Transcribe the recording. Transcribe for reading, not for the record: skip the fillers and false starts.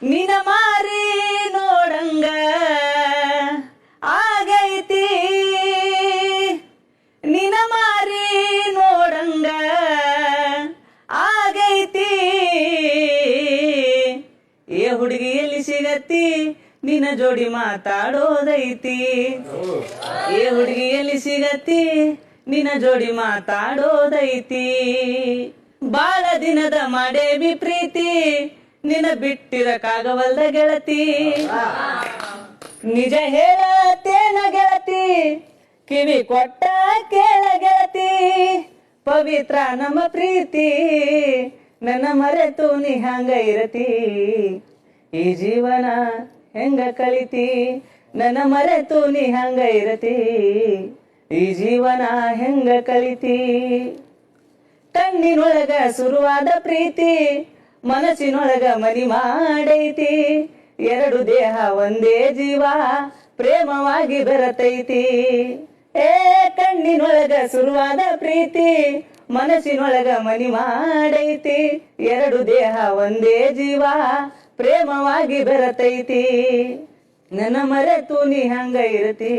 ನಿನ ಮಾರಿ ನೋಡಂಗ ಆಗೈತಿ, ನಿನ ಮಾರಿ ನೋಡಂಗ ಆಗೈತಿ. ಏ ಹುಡುಗಿ ಎಲ್ಲಿ ಸಿಗತ್ತಿ, ನಿನ್ನ ಜೋಡಿ ಮಾತಾಡೋದೈತಿ. ಏ ಹುಡುಗಿ ಎಲ್ಲಿ ಸಿಗತ್ತಿ, ನಿನ್ನ ಜೋಡಿ ಮಾತಾಡೋದೈತಿ. ಬಾಳ ದಿನದ ಮಾಡೇವಿ ಪ್ರೀತಿ, ನಿನ್ನ ಬಿಟ್ಟಿರಕ್ಕಾಗವಲ್ದ ಗೆಳತಿ. ನಿಜ ಹೇಳತೇನ ಗೆಳತಿ, ಕಿವಿ ಕೊಟ್ಟ ಕೇಳ ಗೆಳತಿ. ಪವಿತ್ರ ನಮ್ಮ ಪ್ರೀತಿ, ನನ್ನ ಮರೆತು ನೀ ಹಂಗ ಇರತಿ. ಈ ಜೀವನ ಹೆಂಗ ಕಳಿತಿ, ನನ್ನ ಮರೆತು ನೀ ಹಂಗ ಇರತಿ. ಈ ಜೀವನ ಹೆಂಗ ಕಳಿತಿ. ಕಣ್ಣಿನೊಳಗ ಶುರುವಾದ ಪ್ರೀತಿ, ಮನಸ್ಸಿನೊಳಗ ಮನಿ ಮಾಡೈತಿ. ಎರಡು ದೇಹ ಒಂದೇ ಜೀವ, ಪ್ರೇಮವಾಗಿ ಬೆರತೈತಿ. ಏ ಕಣ್ಣಿನೊಳಗ ಶುರುವಾದ ಪ್ರೀತಿ, ಮನಸ್ಸಿನೊಳಗ ಮನಿ ಮಾಡೈತಿ. ಎರಡು ದೇಹ ಒಂದೇ ಜೀವ, ಪ್ರೇಮವಾಗಿ ಬೆರತೈತಿ. ನನ್ನ ಮರೆತು ನೀ ಹಂಗ ಇರತಿ.